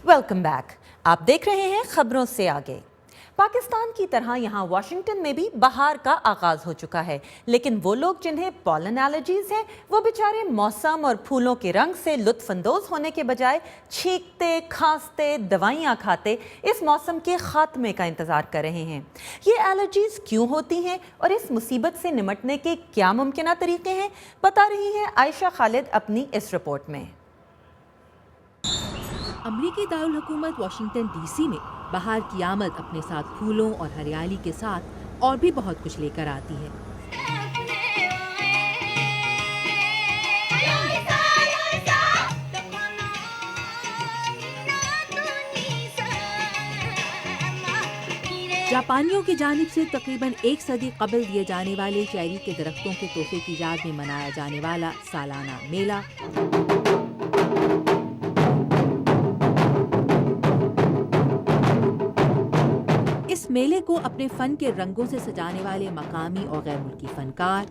Welcome back. आप देख रहे हैं खबरों से आगे। पाकिस्तान की तरह यहाँ वाशिंगटन में भी बहार का आगाज हो चुका है, लेकिन वो लोग जिन्हें पॉलन एलर्जीज है वो बेचारे मौसम और फूलों के रंग से लुत्फानंदोज होने के बजाय छींकते, खांसते, दवाइयाँ खाते इस मौसम के खात्मे का इंतजार कर रहे हैं। ये एलर्जीज क्यों होती हैं और इस मुसीबत से निमटने के क्या मुमकिन तरीके हैं, बता रही है आयशा खालिद अपनी इस रिपोर्ट में। अमरीकी दारुल हुकूमत वाशिंगटन डीसी में बहार की आमद अपने साथ फूलों और हरियाली के साथ और भी बहुत कुछ लेकर आती है। जापानियों की जानिब से तकरीबन 1 सदी कबल दिए जाने वाले चेरी के दरख्तों के तोहफे की याद में मनाया जाने वाला सालाना मेला इस मेले को अपने फन के रंगों से सजाने वाले मकामी और गैर मुल्की फनकार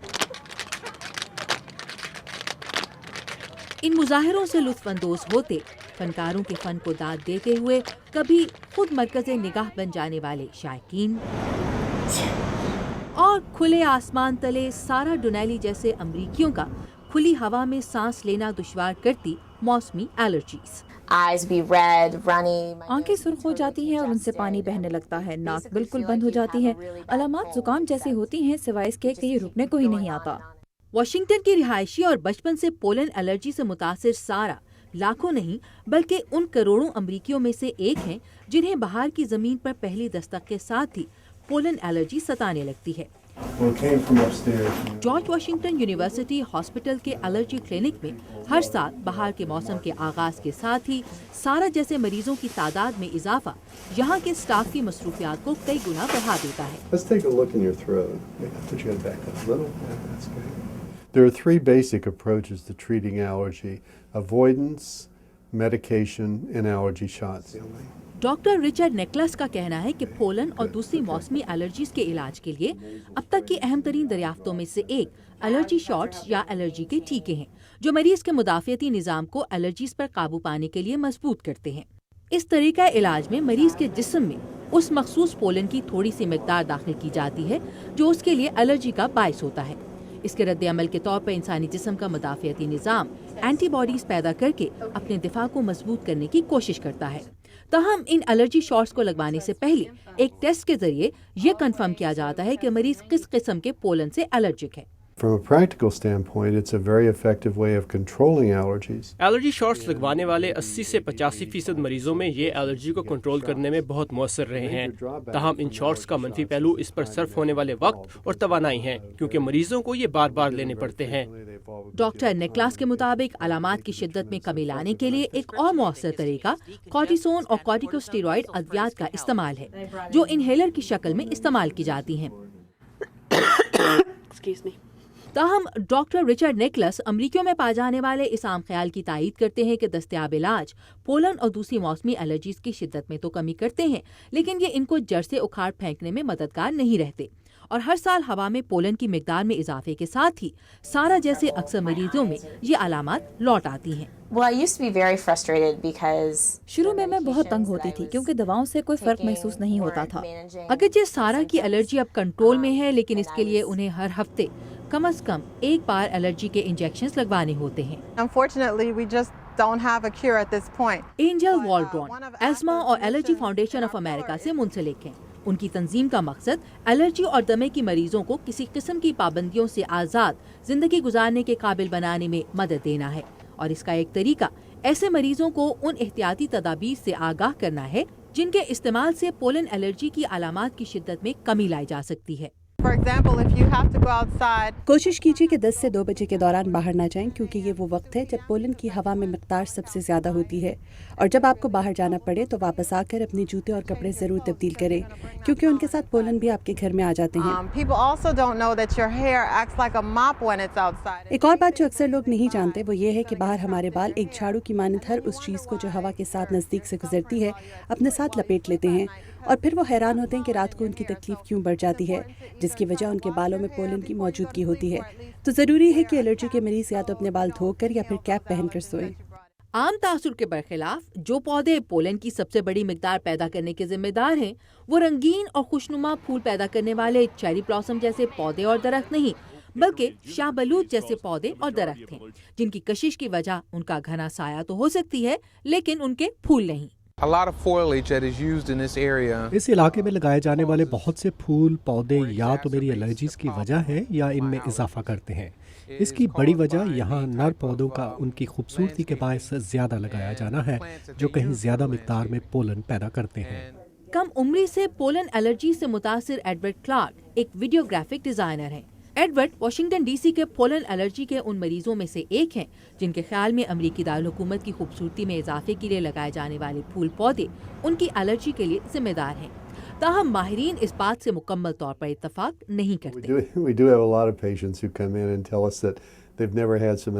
इन मुजाहिरों से लुत्फानंदोज होते, फनकारों के फन को दाद देते हुए कभी खुद मरकज़े निगाह बन जाने वाले शायकीन और खुले आसमान तले सारा डोनेली जैसे अमरीकियों का खुली हवा में सांस लेना दुश्वार करती मौसमी एलर्जीज। आंखें सुर्ख हो जाती हैं और उनसे पानी बहने लगता है, नाक बिल्कुल बंद हो जाती है। अलामात जुकाम जैसी होती हैं, सिवाय इसके कि ये रुकने को ही नहीं आता। वाशिंगटन की रिहायशी और बचपन से पोलन एलर्जी से मुतासिर सारा लाखों नहीं बल्कि उन करोड़ों अमरीकियों में से एक हैं जिन्हें बहार की जमीन पर पहली दस्तक के साथ ही पोलन एलर्जी सताने लगती है। जॉर्ज वाशिंगटन यूनिवर्सिटी हॉस्पिटल के एलर्जी क्लिनिक में हर साल बहार के मौसम के आगाज के साथ ही सारा जैसे मरीजों की तादाद में इजाफा यहाँ के स्टाफ की मसरूफियात को कई गुना बढ़ा देता है। There are 3 basic approaches to treating allergy: avoidance, medication, and allergy shots. Doctor Richard necklace का कहना है कि पोलन और दूसरी मौसमी एलर्जीज के इलाज के लिए अब तक की अहम तरीन दरियाफ्तों में से एक एलर्जी शॉट्स या एलर्जी के टीके हैं, जो मरीज के मुदाफियती निज़ाम को एलर्जीज पर काबू पाने के लिए मजबूत करते हैं। इस तरीका इलाज में मरीज के जिस्म में उस मखसूस पोलन की थोड़ी सी मिकदार दाखिल की जाती है जो उसके लिए एलर्जी का बाइस होता है। इसके रद्द अमल के तौर पर इंसानी जिस्म का मुदाफियती निज़ाम एंटीबॉडीज पैदा करके अपने दिफा को मजबूत करने की कोशिश करता है। तहम इन एलर्जी शॉट्स को लगवाने से पहले एक टेस्ट के जरिए ये कंफर्म किया जाता है कि मरीज किस किस्म के पोलन से एलर्जिक है। From a practical standpoint, it's a very effective way of controlling allergies. Allergy shots लगवाने वाले 80 से 85% मरीजों में ये एलर्जी को कंट्रोल करने में बहुत मौसर रहे हैं। ताहम इन शॉट्स का मनफी पहलू इस पर सर्फ होने वाले वक्त और तवानाई है, क्योंकि मरीजों को ये बार बार लेने पड़ते हैं। डॉक्टर नेकलास के मुताबिक अलामात की शिद्दत में कमी लाने के लिए एक और मौसर तरीका कॉर्टिसोन और कॉर्टिकोस्टेरॉइड अद्वियात का इस्तेमाल है, जो इनहेलर की शक्ल में इस्तेमाल की जाती हैं। ताहम डॉक्टर रिचर्ड नेकलस अमरीकियों में पाए जाने वाले इस आम ख्याल की तायीद करते हैं कि दस्तयाब इलाज पोलन और दूसरी मौसमी एलर्जीज की शिद्दत में तो कमी करते हैं, लेकिन ये इनको जड़ से उखाड़ फेंकने में मददगार नहीं रहते और हर साल हवा में पोलन की मिकदार में इजाफे के साथ ही सारा जैसे अक्सर मरीजों में ये अलामात लौट आती हैं। शुरू में मैं बहुत तंग होती थी क्योंकि दवाओं से कोई फर्क महसूस नहीं होता था। अगरचे सारा की एलर्जी अब कंट्रोल में है, लेकिन इसके लिए उन्हें हर हफ्ते कम से कम एक बार एलर्जी के इंजेक्शंस लगवाने होते हैं। एंजल वॉल्ड्रॉन एस्मा और एलर्जी फाउंडेशन ऑफ अमेरिका से मुंसलिक हैं। उनकी तंजीम का मकसद एलर्जी और दमे की मरीजों को किसी किस्म की पाबंदियों से आज़ाद जिंदगी गुजारने के काबिल बनाने में मदद देना है, और इसका एक तरीका ऐसे मरीजों को उन एहतियाती तदाबीर से आगाह करना है जिनके इस्तेमाल से पोलन एलर्जी की अलामात की शिद्दत में कमी लाई जा सकती है। कोशिश कीजिए कि 10 से 2 बजे के दौरान बाहर ना जाएं, क्योंकि ये वो वक्त है जब पोलन की हवा में मिकदार सबसे ज्यादा होती है। और जब आपको बाहर जाना पड़े तो वापस आकर अपने जूते और कपड़े जरूर तब्दील करें, क्योंकि उनके साथ पोलन भी आपके घर में आ जाते हैं। एक और बात जो अक्सर लोग नहीं जानते वो ये है कि बाहर हमारे बाल एक झाड़ू की मानद हर उस चीज को जो हवा के साथ नजदीक से गुजरती है अपने साथ लपेट लेते हैं, और फिर वो हैरान होते हैं कि रात को उनकी तकलीफ क्यों बढ़ जाती है, जिसकी वजह उनके बालों में पोलन की मौजूदगी होती है। तो ज़रूरी है कि एलर्जी के मरीज या तो अपने बाल धोकर या फिर कैप पहनकर सोएं। عام تاثر کے برخلاف جو پودے پولن کی سب سے بڑی مقدار پیدا کرنے کے ذمہ دار ہیں وہ رنگین اور خوشنما پھول پیدا کرنے والے چیری بلاسم جیسے پودے اور درخت نہیں بلکہ شاہ بلوط جیسے پودے اور درخت ہیں جن کی کشش کی وجہ ان کا گھنا سایہ تو ہو سکتی ہے لیکن ان کے پھول نہیں۔ اس علاقے میں لگائے جانے والے بہت سے پھول پودے یا تو میری الرجیز کی وجہ ہے یا ان میں اضافہ کرتے ہیں۔ اس کی بڑی وجہ یہاں نر پودوں کا ان کی خوبصورتی کے باعث زیادہ لگایا جانا ہے جو کہیں زیادہ مقدار میں پولن پیدا کرتے ہیں۔ کم عمری سے پولن الرجی سے متاثر ایڈورڈ کلارک ایک ویڈیو گرافک ڈیزائنر ہیں۔ ایڈورڈ واشنگٹن ڈی سی کے پولن الرجی کے ان مریضوں میں سے ایک ہیں جن کے خیال میں امریکی دارالحکومت کی خوبصورتی میں اضافے کے لیے لگائے جانے والے پھول پودے ان کی الرجی کے لیے ذمہ دار ہیں۔ تاہم ماہرین اس بات سے مکمل طور پر اتفاق نہیں کرتے۔ We do have a lot of patients who come in and tell us that they've never had so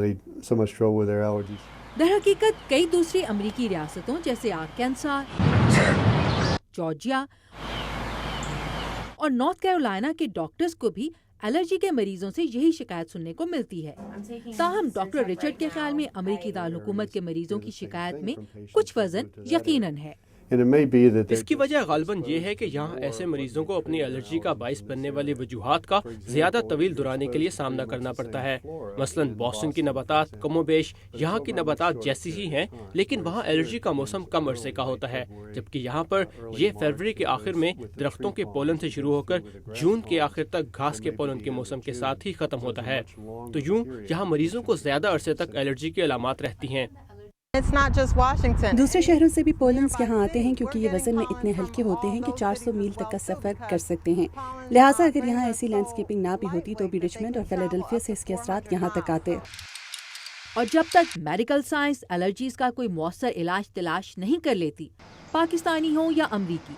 much trouble with their allergies. در حقیقت کئی دوسری امریکی ریاستوں جیسے آرکینساس، جارجیا اور نارتھ کیرولائنا کے ڈاکٹرز کو بھی الرجی کے مریضوں سے یہی شکایت سننے کو ملتی ہے۔ تاہم ڈاکٹر رچرڈ کے خیال میں امریکی دارالحکومت کے مریضوں کی شکایت میں کچھ وزن یقیناً ہے۔ اس کی وجہ غالباً یہ ہے کہ یہاں ایسے مریضوں کو اپنی الرجی کا باعث بننے والی وجوہات کا زیادہ طویل دورانی کے لیے سامنا کرنا پڑتا ہے۔ مثلاً بوسٹن کی نباتات کم و بیش یہاں کی نباتات جیسی ہی ہیں لیکن وہاں الرجی کا موسم کم عرصے کا ہوتا ہے، جبکہ یہاں پر یہ فروری کے آخر میں درختوں کے پولن سے شروع ہو کر جون کے آخر تک گھاس کے پولن کے موسم کے ساتھ ہی ختم ہوتا ہے۔ تو یوں یہاں مریضوں کو زیادہ عرصے تک الرجی کی علامات رہتی ہیں۔ دوسرے شہروں سے بھی پولنز یہاں آتے ہیں کیونکہ یہ وزن میں اتنے ہلکے ہوتے ہیں کہ 400 میل تک کا سفر کر سکتے ہیں، لہٰذا اگر یہاں ایسی لینڈسکیپنگ نہ بھی ہوتی تو بھی رچمنڈ اور فیلاڈیلفیا سے اس کے اثرات یہاں تک آتے۔ اور جب تک میڈیکل سائنس الرجیز کا کوئی مؤثر علاج تلاش نہیں کر لیتی، پاکستانی ہوں یا امریکی،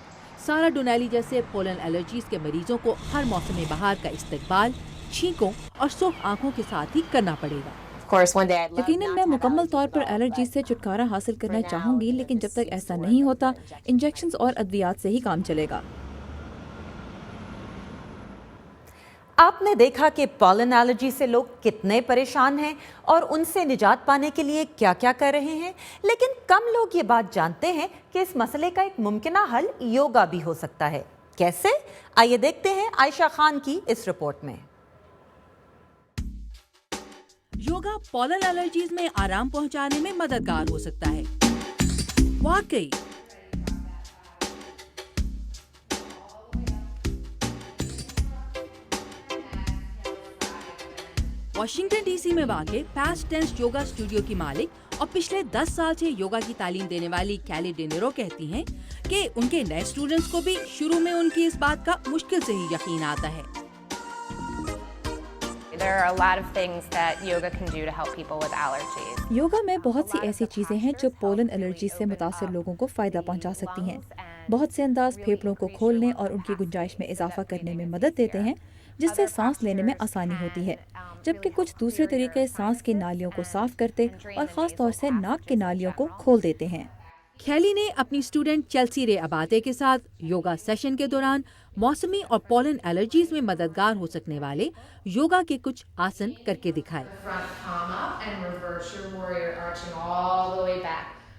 سارا ڈونیلی جیسے پولن الرجیز کے مریضوں کو ہر موسم بہار کا استقبال چھینکوں اور سرخ آنکھوں کے ساتھ ہی کرنا پڑے گا۔ یقیناً میں مکمل طور پر الرجی سے چھٹکارا حاصل کرنا چاہوں گی، لیکن جب تک ایسا نہیں ہوتا انجیکشنز اور ادویات سے ہی کام چلے گا۔ آپ نے دیکھا کہ پالن الرجی سے لوگ کتنے پریشان ہیں اور ان سے نجات پانے کے لیے کیا کیا کر رہے ہیں، لیکن کم لوگ یہ بات جانتے ہیں کہ اس مسئلے کا ایک ممکنہ حل یوگا بھی ہو سکتا ہے۔ کیسے؟ آئیے دیکھتے ہیں عائشہ خان کی اس رپورٹ میں۔ یوگا پولن الرجیز میں آرام پہنچانے میں مددگار ہو سکتا ہے۔ واقعی واشنگٹن ڈی سی میں واقع پاسٹ ٹینس یوگا اسٹوڈیو کی مالک اور پچھلے 10 سال سے یوگا کی تعلیم دینے والی کیلی ڈینیرو کہتی ہیں کہ ان کے نئے اسٹوڈنٹس کو بھی شروع میں ان کی اس بات کا مشکل سے ہی یقین آتا ہے۔ یوگا میں بہت سی ایسی چیزیں ہیں جو پولن الرجی سے متاثر لوگوں کو فائدہ پہنچا سکتی ہیں۔ بہت سے انداز پھیپھڑوں کو کھولنے اور ان کی گنجائش میں اضافہ کرنے میں مدد دیتے ہیں جس سے سانس لینے میں آسانی ہوتی ہے، جبکہ کچھ دوسرے طریقے سانس کی نالیوں کو صاف کرتے اور خاص طور سے ناک کی نالیوں کو کھول دیتے ہیں۔ کھیلی نے اپنی اسٹوڈنٹ چیلسی رے اباتے کے ساتھ یوگا سیشن کے دوران موسمی اور پولن الرجیز میں مددگار ہو سکنے والے یوگا کے کچھ آسن کر کے دکھائے،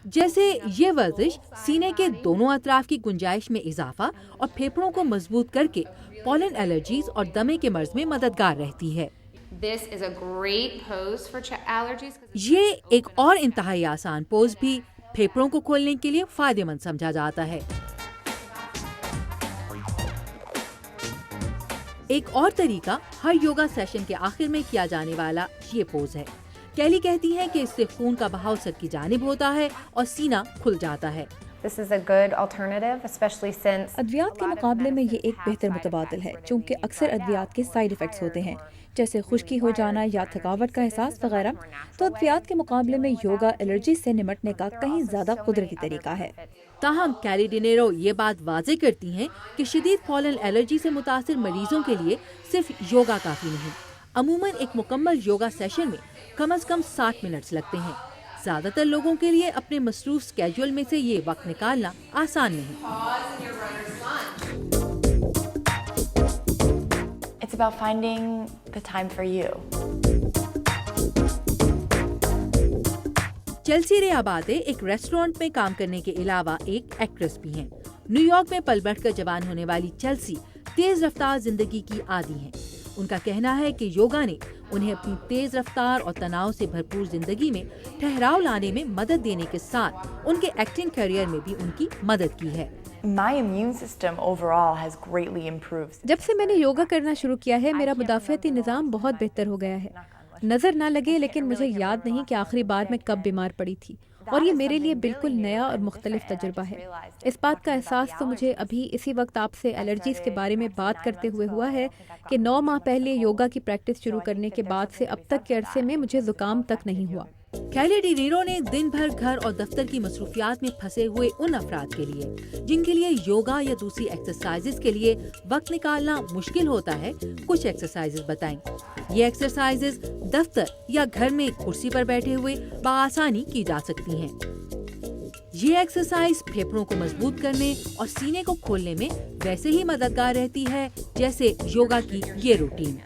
جیسے یہ ورزش سینے کے دونوں اطراف کی گنجائش میں اضافہ اور پھیپھڑوں کو مضبوط کر کے پولن الرجیز اور دمے کے مرض میں مددگار رہتی ہے۔ یہ ایک اور انتہائی آسان پوز بھی پھیپھڑوں کو کھولنے کے لیے فائدہ مند سمجھا جاتا ہے۔ ایک اور طریقہ ہر یوگا سیشن کے آخر میں کیا جانے والا یہ پوز ہے۔ کیلی کہتی ہے کہ اس سے خون کا بہاؤ سر کی جانب ہوتا ہے اور سینہ کھل جاتا ہے۔ ادویات کے مقابلے میں یہ ایک بہتر متبادل ہے، چونکہ اکثر ادویات کے سائیڈ ایفیکٹس ہوتے ہیں جیسے خشکی ہو جانا یا تھکاوٹ کا احساس وغیرہ، تو ادویات کے مقابلے میں یوگا الرجی سے نمٹنے کا کہیں زیادہ قدرتی طریقہ ہے۔ تاہم کیلی ڈینیرو یہ بات واضح کرتی ہیں کہ شدید پولن الرجی سے متاثر مریضوں کے لیے صرف یوگا کافی نہیں۔ عموماً ایک مکمل یوگا سیشن میں کم از کم 60 منٹس لگتے ہیں۔ زیادہ تر لوگوں کے لیے اپنے مصروف اسکیجول میں سے یہ وقت نکالنا آسان نہیں۔ It's about finding the time for you. Chelsea रे आबादे एक रेस्टोरेंट में काम करने के अलावा एक एक्ट्रेस भी हैं। न्यूयॉर्क में पल बढ़कर जवान होने वाली चेल्सी तेज रफ्तार जिंदगी की आदी हैं। उनका कहना है कि योगा ने उन्हें अपनी तेज रफ्तार और तनाव से भरपूर जिंदगी में ठहराव लाने में मदद देने के साथ उनके एक्टिंग करियर में भी उनकी मदद की है। My immune system overall has greatly improved. जब से मैंने योगा करना शुरू किया है, मेरा मुदाफ़ाती निज़ाम बहुत बेहतर हो गया है। नज़र ना लगे, लेकिन मुझे याद नहीं कि आखिरी बार मैं कब बीमार पड़ी थी, और ये मेरे लिए बिल्कुल नया और मुख्तलिफ तजुर्बा है। इस बात का एहसास तो मुझे अभी इसी वक्त आपसे एलर्जीज़ के बारे में बात करते हुए हुआ है कि 9 माह पहले योगा की प्रैक्टिस शुरू करने के बाद से अब तक के अरसे में मुझे ज़ुकाम तक नहीं हुआ। कैली डी नीरो ने दिन भर घर और दफ्तर की मसरूफियात में फंसे हुए उन अफराद के लिए जिनके लिए योगा या दूसरी एक्सरसाइजेज के लिए वक्त निकालना मुश्किल होता है, कुछ एक्सरसाइजेज बताएं। ये एक्सरसाइजेज दफ्तर या घर में कुर्सी पर बैठे हुए बआसानी की जा सकती हैं। ये एक्सरसाइज फेफड़ों को मजबूत करने और सीने को खोलने में वैसे ही मददगार रहती है जैसे योगा की ये रूटीन।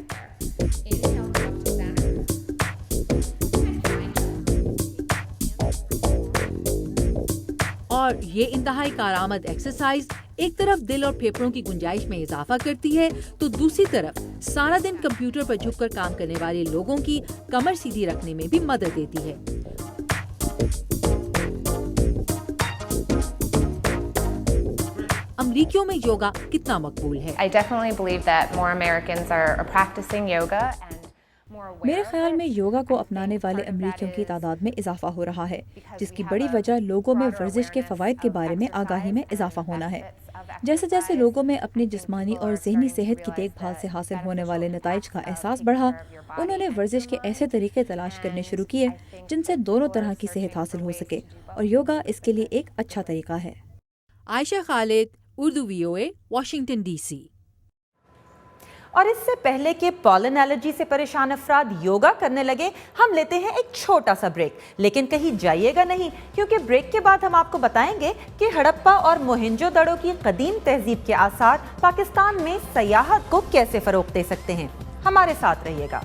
और ये इंतहाई कारआमद एक्सरसाइज एक तरफ दिल और फेफड़ों की गुंजाइश में इजाफा करती है, तो दूसरी तरफ सारा दिन कंप्यूटर पर झुककर काम करने वाले लोगों की कमर सीधी रखने में भी मदद देती है। अमरीकियों में योगा कितना मकबूल है? I definitely believe that more Americans are practicing yoga and more aware. मेरे ख्याल में योगा को अपनाने वाले अमरीकियों की तादाद में इजाफा हो रहा है, जिसकी बड़ी वजह लोगों में वर्जिश के फ़वाइद के बारे में आगाही में इजाफा होना है। जैसे जैसे लोगों में अपनी जिस्मानी और ज़हनी सेहत की देखभाल से हासिल होने वाले नताइज का एहसास बढ़ा, उन्होंने वर्जिश के ऐसे तरीके तलाश करने शुरू किए जिनसे दोनों तरह की सेहत हासिल हो सके, और योगा इसके लिए एक अच्छा तरीका है। Ayesha Khalid, Urdu VOA, Washington DC। और इससे पहले कि पॉलन एलर्जी से परेशान अफराद योगा करने लगे, हम लेते हैं एक छोटा सा ब्रेक। लेकिन कहीं जाइएगा नहीं, क्योंकि ब्रेक के बाद हम आपको बताएंगे कि हड़प्पा और मोहेंजोदड़ो की कदीम तहजीब के आसार पाकिस्तान में सयाहत को कैसे फरोग दे सकते हैं। हमारे साथ रहिएगा।